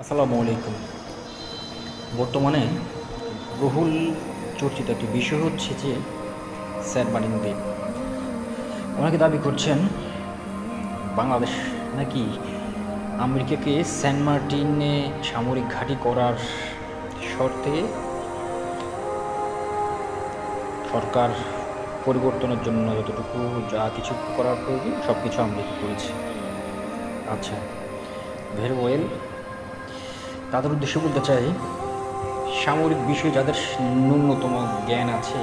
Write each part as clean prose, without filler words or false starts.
আসসালামু আলাইকুম। বর্তমানে বহুল চর্চিত একটি বিষয় হচ্ছে যে সেন্ট মার্টিন দ্বীপ। অনেকে দাবি করছেন বাংলাদেশ নাকি আমেরিকাকে সেন্ট মার্টিনে সামরিক ঘাঁটি করার শর্তে সরকার পরিবর্তনের জন্য যতটুকু যা কিছু করার প্রয়োজন সব কিছু আমেরিকা করেছে। আচ্ছা, ভেরি ওয়েল। তাদের উদ্দেশ্যে বলতে চাই, সামরিক বিষয়ে যাদের ন্যূনতম জ্ঞান আছে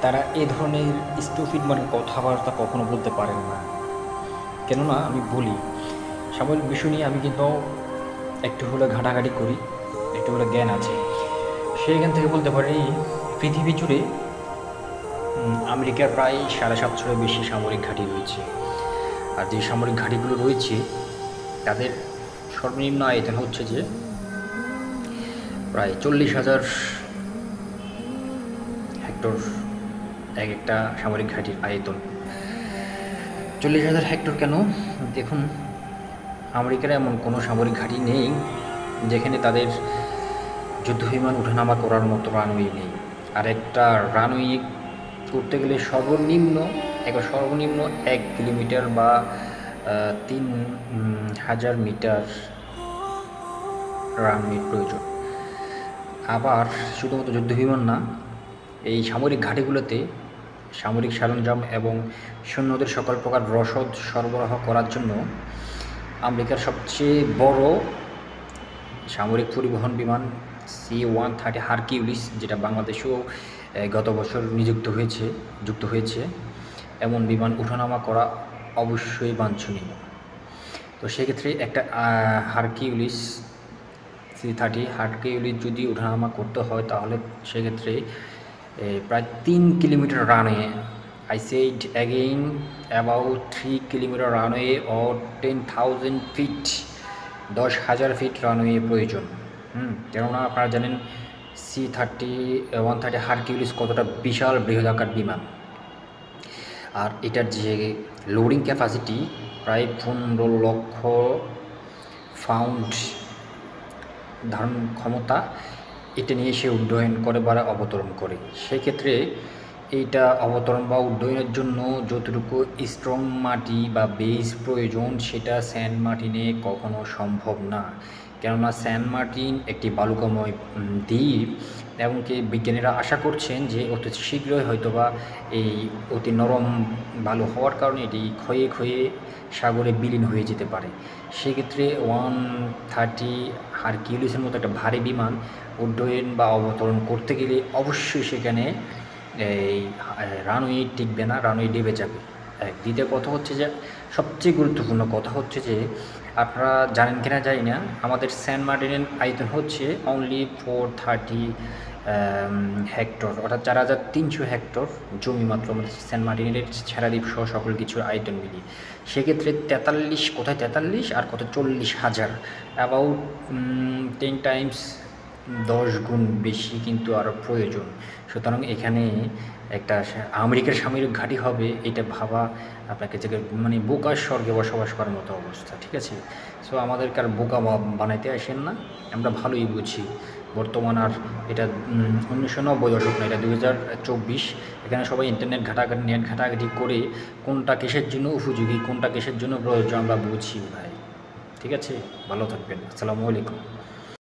তারা এ ধরনের স্টুপিড মানে কথাবার্তা কখনো বলতে পারেন না। কেননা আমি বলি, সামরিক বিষয় নিয়ে আমি কিন্তু একটু হলে ঘাটাঘাটি করি, একটু হলে জ্ঞান আছে। সেইখান থেকে বলতে পারি পৃথিবী জুড়ে আমেরিকার প্রায় 750-এর বেশি সামরিক ঘাঁটি রয়েছে। আর যে সামরিক ঘাঁটিগুলো রয়েছে তাদের সর্বনিম্ন আয়তন হচ্ছে যে প্রায় 40,000 হেক্টর। এক একটা সামরিক ঘাঁটির আয়তন 40,000 হেক্টর। কেন? দেখুন, আমেরিকার এমন কোনো সামরিক ঘাঁটি নেই যেখানে তাদের যুদ্ধবিমান ওঠানামা করার মতো রানওয়ে নেই। আর একটা রানওয়ে করতে গেলে সর্বনিম্ন 1 কিলোমিটার বা 3,000 মিটার রানওয়ের প্রয়োজন। আবার শুধুমাত্র যুদ্ধবিমান না, এই সামরিক ঘাঁটিগুলোতে সামরিক সরঞ্জাম এবং সৈন্যদের সকল প্রকার রসদ সরবরাহ করার জন্য আমেরিকার সবচেয়ে বড় সামরিক পরিবহন বিমান C-130 হারকিউলিস, যেটা বাংলাদেশেও গত বছর যুক্ত হয়েছে, এমন বিমান ওঠানামা করা অবশ্যই বাঞ্ছনীয়। তো সেক্ষেত্রে একটা হারকিউলিস C-30 হারকিউলিস যদি ওঠানামা করতে হয় তাহলে সেক্ষেত্রে প্রায় 3 kilometre runway, I said again, about 3 kilometre runway or 10,000 feet, 10,000 feet runway প্রয়োজন। কেননা আপনারা জানেন C-130 হারকিউলিস কতটা বিশাল বৃহদাকার বিমান। আর এটার যে লোডিং ক্যাপাসিটি প্রায় 15 লক্ষ পাউন্ড ধারণ ক্ষমতা, এটা নিয়ে সে উড্ডয়ন করে বা অবতরণ করে। সেক্ষেত্রে এইটা অবতরণ বা উড্ডয়নের জন্য যতটুকু স্ট্রং মাটি বা বেস প্রয়োজন সেটা সেন্ট মার্টিনে কখনো সম্ভব না। কেননা সেন্ট মার্টিন একটি বালুকাময় দ্বীপ, এমনকি বিজ্ঞানীরা আশা করছেন যে অতি শীঘ্রই হয়তোবা এই অতি নরম বালু হওয়ার কারণে এটি ক্ষয়ে ক্ষয়ে সাগরে বিলীন হয়ে যেতে পারে। সেক্ষেত্রে 130 হারকিউলিসের মতো একটা ভারী বিমান উড্ডয়ন বা অবতরণ করতে গেলে অবশ্যই সেখানে এই রানওয়ে টিকবে না, রানওয়ে ডেবে যাবে। দ্বিতীয় কথা হচ্ছে যে, সবচেয়ে গুরুত্বপূর্ণ কথা হচ্ছে যে, আপনারা জানেন কিনা জানি না, আমাদের সেন্ট মার্টিনের আয়তন হচ্ছে অনলি 430 হেক্টর, অর্থাৎ 4,300 হেক্টর জমি মাত্র আমাদের সেন্ট মার্টিনের ছেড়াদ্বীপ সহ সকল কিছুর আয়তন মিলিয়ে। সেক্ষেত্রে 43, কোথায় 43 আর কত 40,000, অ্যাবাউট 10 টাইমস, 10 গুণ বেশি কিন্তু আরও প্রয়োজন। সুতরাং এখানে একটা আমেরিকার সামরিক ঘাঁটি হবে, এটা ভাবা আপনাকে যে মানে বোকার স্বর্গে বসবাস করার মতো অবস্থা। ঠিক আছে? সো আমাদেরকে আর বোকা বানাইতে আসেন না, আমরা ভালোই বুঝি। বর্তমান আর এটা 1990 দশক না, এটা 2024। এখানে সবাই নেট ঘাটাঘাটি করে কোনটা কিসের জন্য উপযোগী, কোনটা কিসের জন্য প্রয়োজন আমরা বুঝি ভাই। ঠিক আছে? ভালো থাকবেন। আসসালামু আলাইকুম।